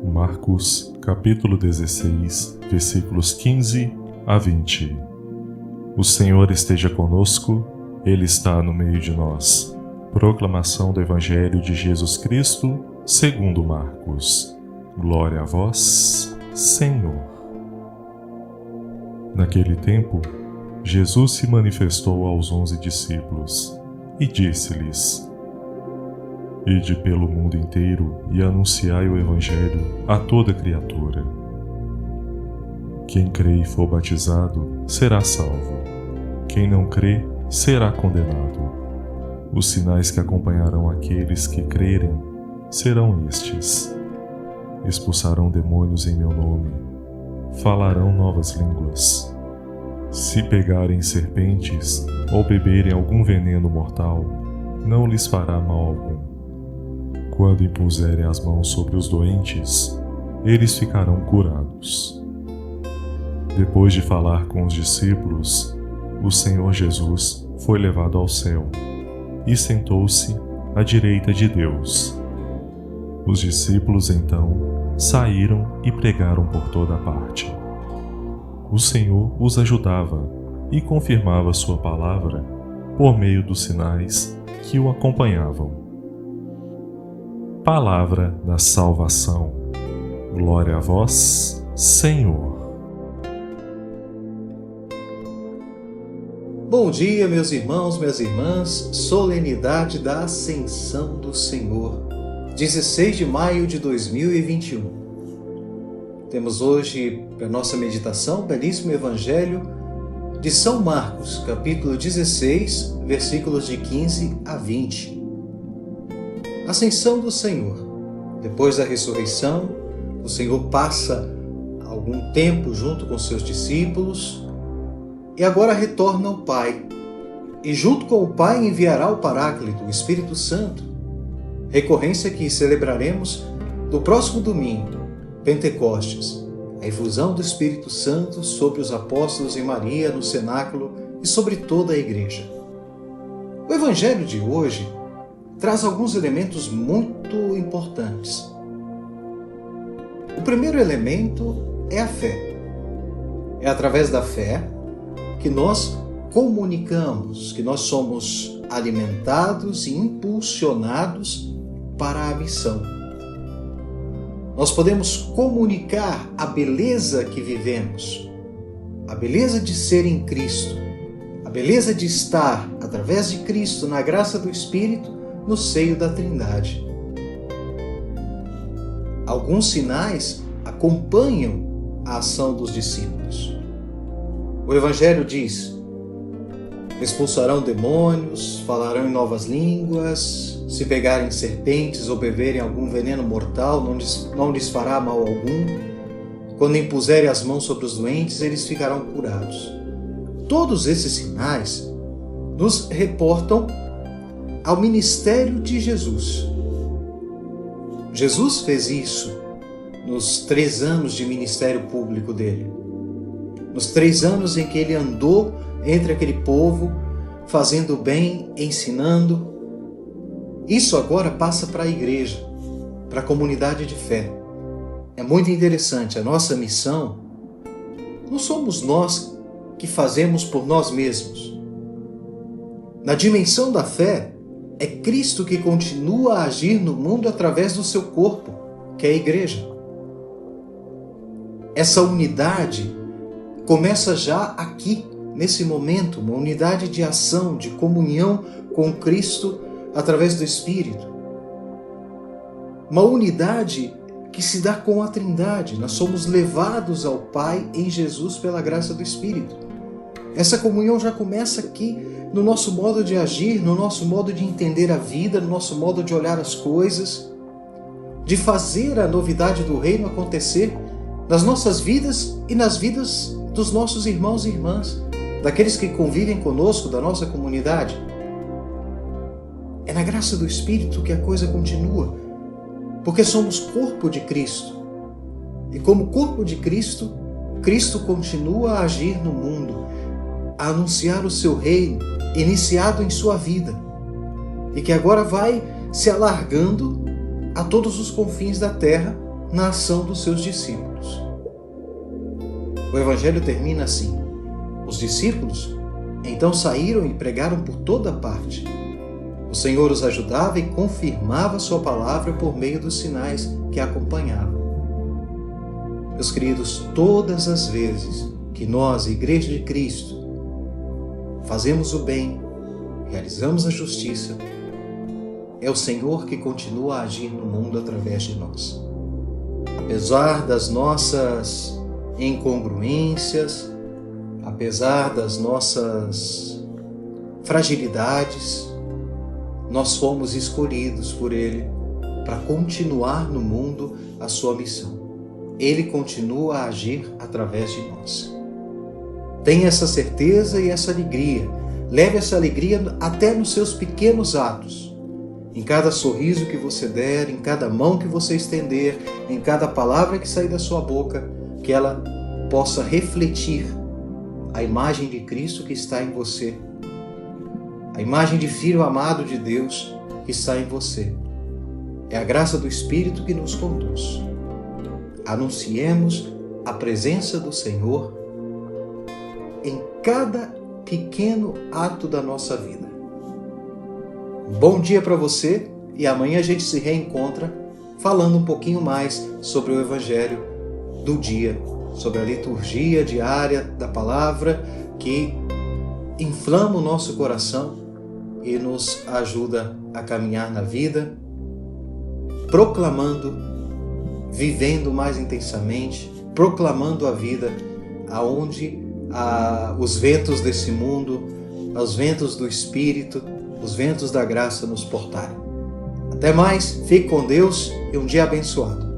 Marcos, capítulo 16, versículos 15 a 20. O Senhor esteja conosco, Ele está no meio de nós. Proclamação do Evangelho de Jesus Cristo, segundo Marcos. Glória a vós, Senhor. Naquele tempo, Jesus se manifestou aos 11 discípulos e disse-lhes: Ide pelo mundo inteiro e anunciai o Evangelho a toda criatura. Quem crê e for batizado será salvo. Quem não crê será condenado. Os sinais que acompanharão aqueles que crerem serão estes: expulsarão demônios em meu nome, falarão novas línguas. Se pegarem serpentes ou beberem algum veneno mortal, não lhes fará mal algum. Quando impuserem as mãos sobre os doentes, eles ficarão curados. Depois de falar com os discípulos, o Senhor Jesus foi levado ao céu e sentou-se à direita de Deus. Os discípulos então saíram e pregaram por toda parte. O Senhor os ajudava e confirmava sua palavra por meio dos sinais que o acompanhavam. Palavra da salvação. Glória a vós, Senhor. Bom dia, meus irmãos, minhas irmãs. Solenidade da Ascensão do Senhor, 16 de maio de 2021. Temos hoje, para nossa meditação, o belíssimo Evangelho de São Marcos, capítulo 16, versículos de 15 a 20. Ascensão do Senhor. Depois da ressurreição, o Senhor passa algum tempo junto com seus discípulos e agora retorna ao Pai. E junto com o Pai enviará o Paráclito, o Espírito Santo, recorrência que celebraremos no próximo domingo, Pentecostes, a efusão do Espírito Santo sobre os apóstolos e Maria no cenáculo e sobre toda a Igreja. O Evangelho de hoje traz alguns elementos muito importantes. O primeiro elemento é a fé. É através da fé que nós comunicamos, que nós somos alimentados e impulsionados para a missão. Nós podemos comunicar a beleza que vivemos, a beleza de ser em Cristo, a beleza de estar, através de Cristo, na graça do Espírito, no seio da Trindade. Alguns sinais acompanham a ação dos discípulos. O Evangelho diz: expulsarão demônios, falarão em novas línguas, se pegarem serpentes ou beberem algum veneno mortal, não lhes fará mal algum. Quando impuserem as mãos sobre os doentes, eles ficarão curados. Todos esses sinais nos reportam ao ministério de Jesus. Jesus fez isso nos 3 anos de ministério público dele. Nos 3 anos em que ele andou entre aquele povo, fazendo bem, ensinando. Isso agora passa para a igreja, para a comunidade de fé. É muito interessante, a nossa missão não somos nós que fazemos por nós mesmos. Na dimensão da fé, é Cristo que continua a agir no mundo através do seu corpo, que é a igreja. Essa unidade começa já aqui, nesse momento, uma unidade de ação, de comunhão com Cristo através do Espírito. Uma unidade que se dá com a Trindade. Nós somos levados ao Pai em Jesus pela graça do Espírito. Essa comunhão já começa aqui, no nosso modo de agir, no nosso modo de entender a vida, no nosso modo de olhar as coisas, de fazer a novidade do reino acontecer nas nossas vidas e nas vidas dos nossos irmãos e irmãs, daqueles que convivem conosco, da nossa comunidade. É na graça do Espírito que a coisa continua, porque somos corpo de Cristo. E como corpo de Cristo, Cristo continua a agir no mundo, a anunciar o seu reino, iniciado em sua vida, e que agora vai se alargando a todos os confins da terra, na ação dos seus discípulos. O Evangelho termina assim: os discípulos então saíram e pregaram por toda parte. O Senhor os ajudava e confirmava sua palavra por meio dos sinais que a acompanhavam. Meus queridos, todas as vezes que nós, Igreja de Cristo, fazemos o bem, realizamos a justiça, é o Senhor que continua a agir no mundo através de nós. Apesar das nossas incongruências, apesar das nossas fragilidades, nós fomos escolhidos por Ele para continuar no mundo a sua missão. Ele continua a agir através de nós. Tenha essa certeza e essa alegria. Leve essa alegria até nos seus pequenos atos. Em cada sorriso que você der, em cada mão que você estender, em cada palavra que sair da sua boca, que ela possa refletir a imagem de Cristo que está em você, a imagem de Filho amado de Deus que está em você. É a graça do Espírito que nos conduz. Anunciemos a presença do Senhor em cada pequeno ato da nossa vida. Bom dia para você e amanhã a gente se reencontra falando um pouquinho mais sobre o Evangelho do dia, sobre a liturgia diária da palavra que inflama o nosso coração e nos ajuda a caminhar na vida, proclamando, vivendo mais intensamente, proclamando a vida aonde os ventos desse mundo, os ventos do Espírito, os ventos da graça nos portarem. Até mais, fique com Deus e um dia abençoado.